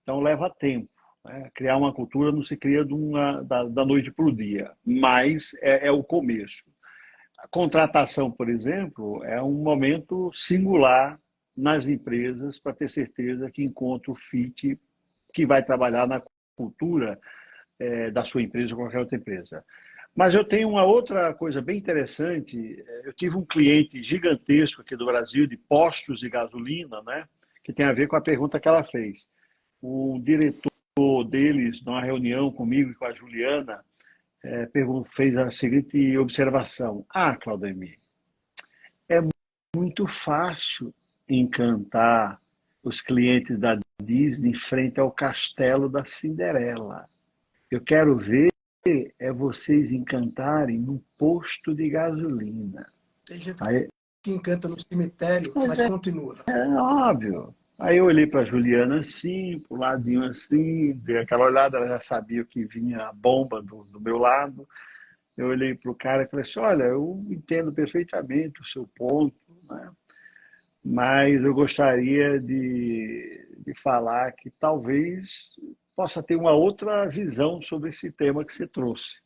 Então, leva tempo. Criar uma cultura não se cria da noite para o dia, mas é o começo. A contratação, por exemplo, é um momento singular nas empresas para ter certeza que encontra o fit que vai trabalhar na cultura da sua empresa ou qualquer outra empresa. Mas eu tenho uma outra coisa bem interessante. Eu tive um cliente gigantesco aqui do Brasil, de postos de gasolina, né, que tem a ver com a pergunta que ela fez. O diretor deles, numa reunião comigo e com a Juliana, fez a seguinte observação. Claudemir, é muito fácil encantar os clientes da Disney frente ao castelo da Cinderela. Eu quero ver vocês encantarem no posto de gasolina. Tem gente que encanta no cemitério, mas continua. É óbvio. Aí eu olhei para a Juliana assim, pro ladinho assim, dei aquela olhada, ela já sabia que vinha a bomba do meu lado. Eu olhei para o cara e falei assim, olha, eu entendo perfeitamente o seu ponto, né? Mas eu gostaria de falar que talvez possa ter uma outra visão sobre esse tema que você trouxe.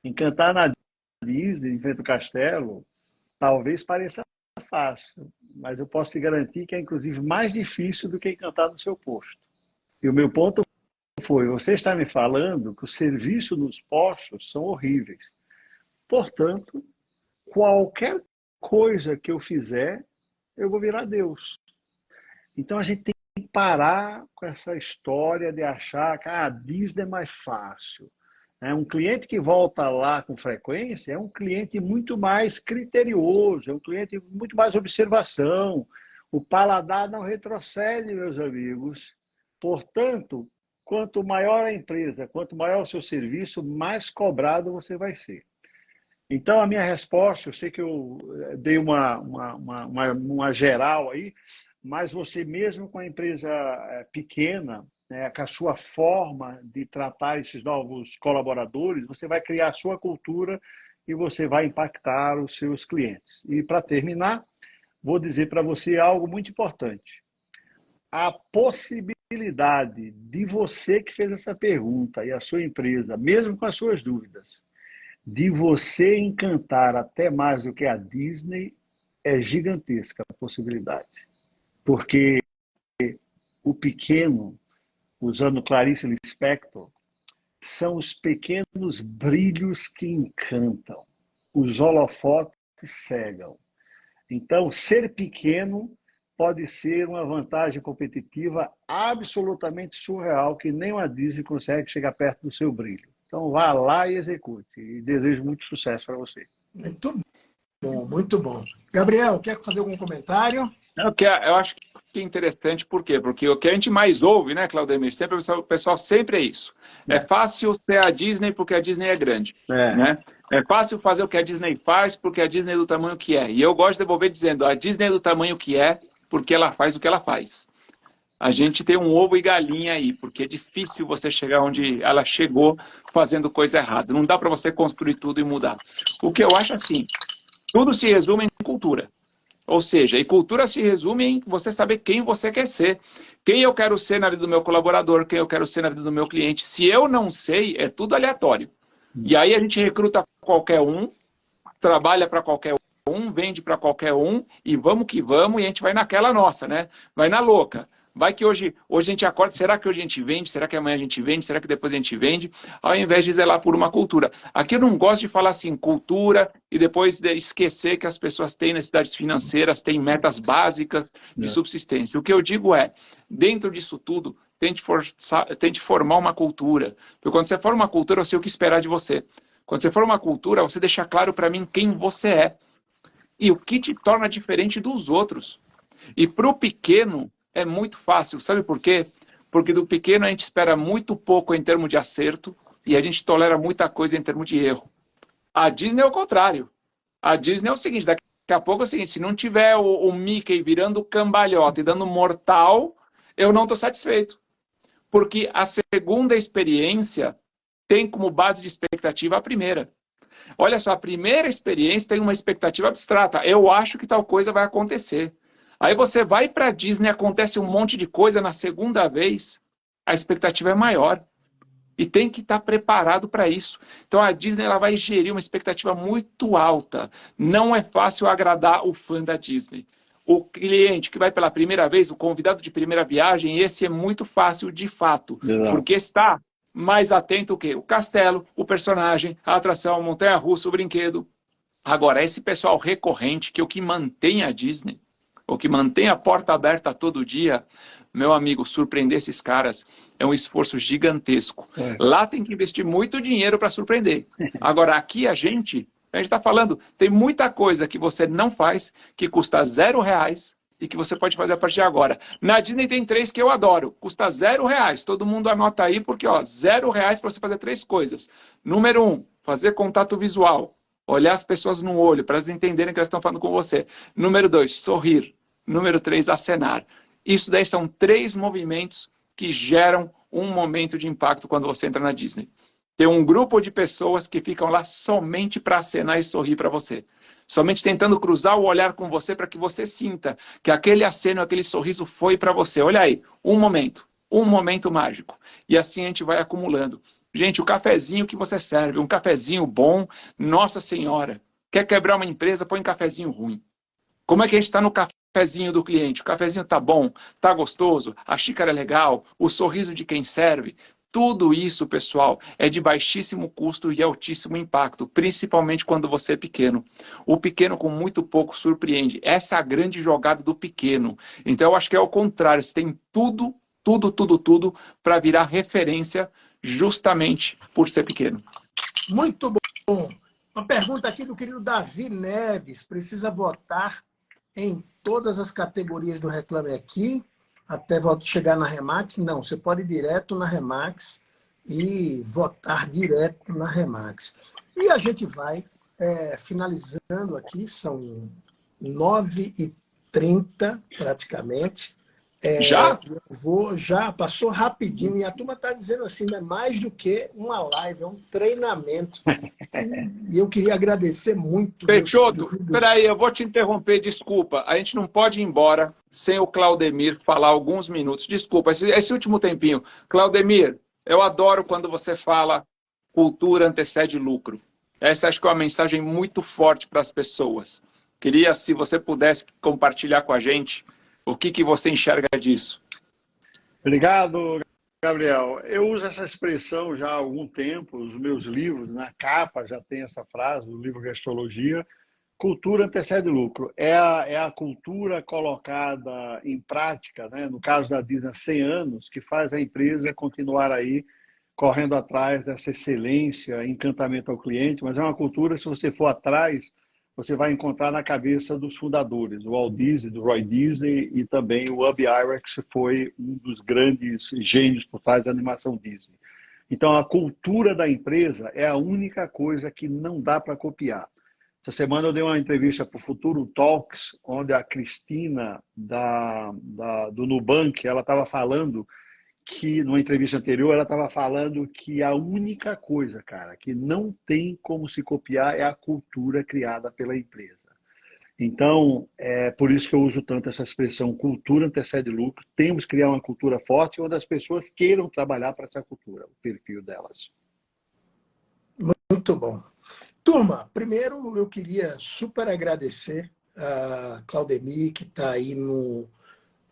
Encantar na Disney, em frente ao castelo, talvez pareça fácil, mas eu posso te garantir que é, inclusive, mais difícil do que encantar no seu posto. E o meu ponto foi, você está me falando que o serviço nos postos são horríveis. Portanto, qualquer coisa que eu fizer, eu vou virar Deus. Então, a gente tem que parar com essa história de achar que a Disney é mais fácil. Um cliente que volta lá com frequência é um cliente muito mais criterioso, é um cliente com muito mais observação. O paladar não retrocede, meus amigos. Portanto, quanto maior a empresa, quanto maior o seu serviço, mais cobrado você vai ser. Então, a minha resposta, eu sei que eu dei uma geral aí, mas você mesmo com a empresa pequena, com a sua forma de tratar esses novos colaboradores, você vai criar a sua cultura e você vai impactar os seus clientes. E, para terminar, vou dizer para você algo muito importante. A possibilidade de você que fez essa pergunta e a sua empresa, mesmo com as suas dúvidas, de você encantar até mais do que a Disney, é gigantesca a possibilidade. Porque o pequeno, usando Clarice Lispector, são os pequenos brilhos que encantam, os holofotes cegam. Então, ser pequeno pode ser uma vantagem competitiva absolutamente surreal, que nem a Disney consegue chegar perto do seu brilho. Então, vá lá e execute. E desejo muito sucesso para você. Muito bom, muito bom. Gabriel, quer fazer algum comentário? Eu acho que é interessante, por quê? Porque o que a gente mais ouve, né, Claudemir? Sempre, o pessoal sempre é isso. É fácil ser a Disney porque a Disney é grande. Né? É fácil fazer o que a Disney faz porque a Disney é do tamanho que é. E eu gosto de devolver dizendo, a Disney é do tamanho que é porque ela faz o que ela faz. A gente tem um ovo e galinha aí, porque é difícil você chegar onde ela chegou fazendo coisa errada. Não dá para você construir tudo e mudar. O que eu acho assim, tudo se resume em cultura. Ou seja, e cultura se resume em você saber quem você quer ser. Quem eu quero ser na vida do meu colaborador, quem eu quero ser na vida do meu cliente. Se eu não sei, é tudo aleatório. E aí a gente recruta qualquer um, trabalha para qualquer um, vende para qualquer um, e vamos que vamos, e a gente vai naquela nossa, né? Vai na louca. Vai que hoje a gente acorda, será que hoje a gente vende? Será que amanhã a gente vende? Será que depois a gente vende? Ao invés de zelar por uma cultura. Aqui eu não gosto de falar assim, cultura, e depois de esquecer que as pessoas têm necessidades financeiras, têm metas básicas de subsistência. O que eu digo é, dentro disso tudo, tente formar uma cultura. Porque quando você forma uma cultura, eu sei o que esperar de você. Quando você forma uma cultura, você deixa claro para mim quem você é. E o que te torna diferente dos outros. E para o pequeno, é muito fácil. Sabe por quê? Porque do pequeno a gente espera muito pouco em termos de acerto e a gente tolera muita coisa em termos de erro. A Disney é o contrário. A Disney é o seguinte, daqui a pouco é o seguinte, se não tiver o Mickey virando cambalhota e dando mortal, eu não estou satisfeito. Porque a segunda experiência tem como base de expectativa a primeira. Olha só, a primeira experiência tem uma expectativa abstrata. Eu acho que tal coisa vai acontecer. Aí você vai para a Disney, acontece um monte de coisa, na segunda vez, a expectativa é maior. E tem que estar preparado para isso. Então a Disney ela vai gerir uma expectativa muito alta. Não é fácil agradar o fã da Disney. O cliente que vai pela primeira vez, o convidado de primeira viagem, esse é muito fácil de fato. Exato. Porque está mais atento o quê? O castelo, o personagem, a atração, a montanha-russa, o brinquedo. Agora, esse pessoal recorrente, que é o que mantém a Disney, o que mantém a porta aberta todo dia, meu amigo, surpreender esses caras é um esforço gigantesco. Lá tem que investir muito dinheiro para surpreender. Agora, aqui a gente está falando, tem muita coisa que você não faz, que custa R$0 e que você pode fazer a partir de agora. Na Disney tem 3 que eu adoro, custa R$0. Todo mundo anota aí, porque ó, R$0 para você fazer 3 coisas. Número 1, fazer contato visual. Olhar as pessoas no olho, para elas entenderem que elas estão falando com você. Número 2, sorrir. Número 3, acenar. Isso daí são 3 movimentos que geram um momento de impacto quando você entra na Disney. Tem um grupo de pessoas que ficam lá somente para acenar e sorrir para você. Somente tentando cruzar o olhar com você para que você sinta que aquele aceno, aquele sorriso foi para você. Olha aí, um momento mágico. E assim a gente vai acumulando. Gente, o cafezinho que você serve, um cafezinho bom, Nossa Senhora. Quer quebrar uma empresa, põe um cafezinho ruim. Como é que a gente está no cafezinho do cliente? O cafezinho está bom, está gostoso, a xícara é legal, o sorriso de quem serve. Tudo isso, pessoal, é de baixíssimo custo e altíssimo impacto, principalmente quando você é pequeno. O pequeno com muito pouco surpreende. Essa é a grande jogada do pequeno. Então, eu acho que é o contrário. Você tem tudo para virar referência justamente por ser pequeno. Muito bom. Uma pergunta aqui do querido Davi Neves. Precisa votar em todas as categorias do Reclame Aqui, até chegar na Remax? Não, você pode ir direto na Remax e votar direto na Remax. E a gente vai finalizando aqui, são 9h30 praticamente. Já passou rapidinho e a turma está dizendo assim, não é mais do que uma live, é um treinamento. E eu queria agradecer muito. Peixoto, peraí, eu vou te interromper, desculpa. A gente não pode ir embora sem o Claudemir falar alguns minutos. Desculpa, esse último tempinho. Claudemir, eu adoro quando você fala cultura antecede lucro. Essa acho que é uma mensagem muito forte para as pessoas. Queria, se você pudesse compartilhar com a gente, o que você enxerga disso? Obrigado, Gabriel. Eu uso essa expressão já há algum tempo. Os meus livros, na capa, já tem essa frase, o livro Gestologia. Cultura antecede lucro. É a cultura colocada em prática, né? No caso da Disney, há 100 anos, que faz a empresa continuar aí correndo atrás dessa excelência, encantamento ao cliente. Mas é uma cultura, se você for atrás, você vai encontrar na cabeça dos fundadores, o Walt Disney, do Roy Disney e também o Ub Iwerks, que foi um dos grandes gênios por trás da animação Disney. Então, a cultura da empresa é a única coisa que não dá para copiar. Essa semana eu dei uma entrevista para o Futuro Talks, onde a Cristina do Nubank, ela estava falando que, numa entrevista anterior, ela estava falando que a única coisa, cara, que não tem como se copiar é a cultura criada pela empresa. Então, é por isso que eu uso tanto essa expressão cultura antecede lucro. Temos que criar uma cultura forte onde as pessoas queiram trabalhar para essa cultura, o perfil delas. Muito bom. Turma, primeiro eu queria super agradecer a Claudemir, que está aí no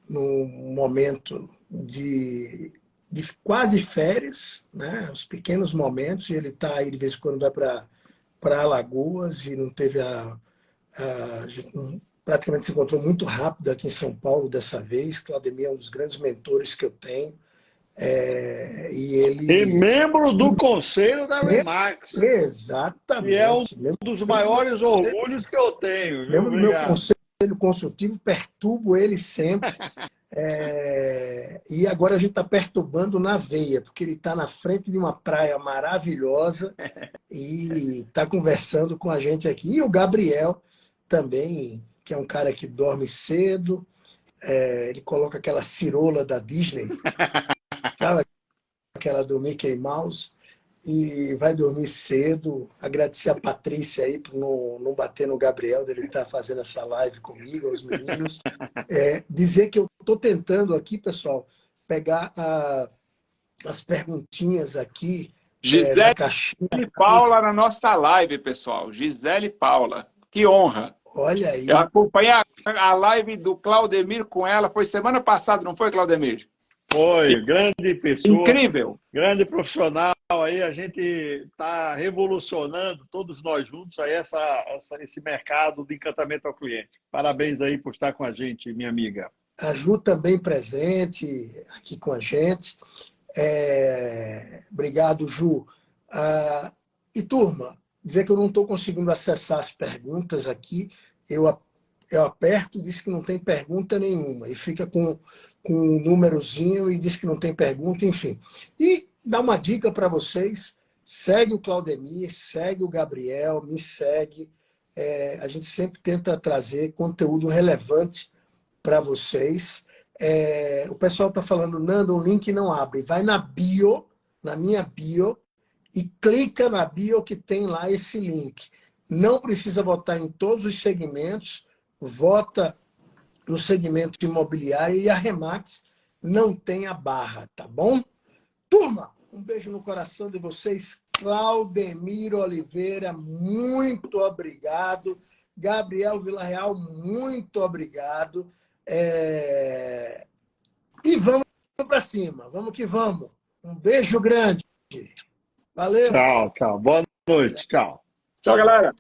momento de quase férias, né? Os pequenos momentos, e ele está aí de vez em quando vai para Alagoas e não teve praticamente se encontrou muito rápido aqui em São Paulo dessa vez. Claudemir é um dos grandes mentores que eu tenho. E membro do conselho da Remax. Exatamente. E é um dos maiores orgulhos que eu tenho. Viu? Membro do meu conselho consultivo, perturbo ele sempre. E agora a gente está perturbando na veia, porque ele está na frente de uma praia maravilhosa e está conversando com a gente aqui. E o Gabriel também, que é um cara que dorme cedo, ele coloca aquela cirola da Disney, sabe? Aquela do Mickey Mouse, e vai dormir cedo. Agradecer a Patrícia aí por não bater no Gabriel, dele estar fazendo essa live comigo, os meninos. Dizer que eu estou tentando aqui, pessoal, pegar as perguntinhas aqui Gisele caixinha. Paula na nossa live, pessoal. Gisele Paula. Que honra. Olha aí. Eu acompanhei a live do Claudemir com ela. Foi semana passada, não foi, Claudemir? Foi, grande pessoa. Incrível. Grande profissional. Aí a gente está revolucionando, todos nós juntos, aí esse mercado de encantamento ao cliente. Parabéns aí por estar com a gente, minha amiga. A Ju também presente aqui com a gente. Obrigado, Ju. E, turma, dizer que eu não estou conseguindo acessar as perguntas aqui. Eu aperto, diz que não tem pergunta nenhuma. E fica com um númerozinho e diz que não tem pergunta, enfim. E dá uma dica para vocês. Segue o Claudemir, segue o Gabriel, me segue. A gente sempre tenta trazer conteúdo relevante para vocês. O pessoal está falando, Nando, o link não abre. Vai na bio, na minha bio, e clica na bio que tem lá esse link. Não precisa votar em todos os segmentos, vota no segmento imobiliário e a Remax não tem a barra, tá bom? Turma, um beijo no coração de vocês. Claudemir Oliveira, muito obrigado. Gabriel Villarreal, muito obrigado. E vamos para cima, vamos que vamos. Um beijo grande. Valeu. Tchau, tchau. Boa noite. Tchau. Tchau, galera.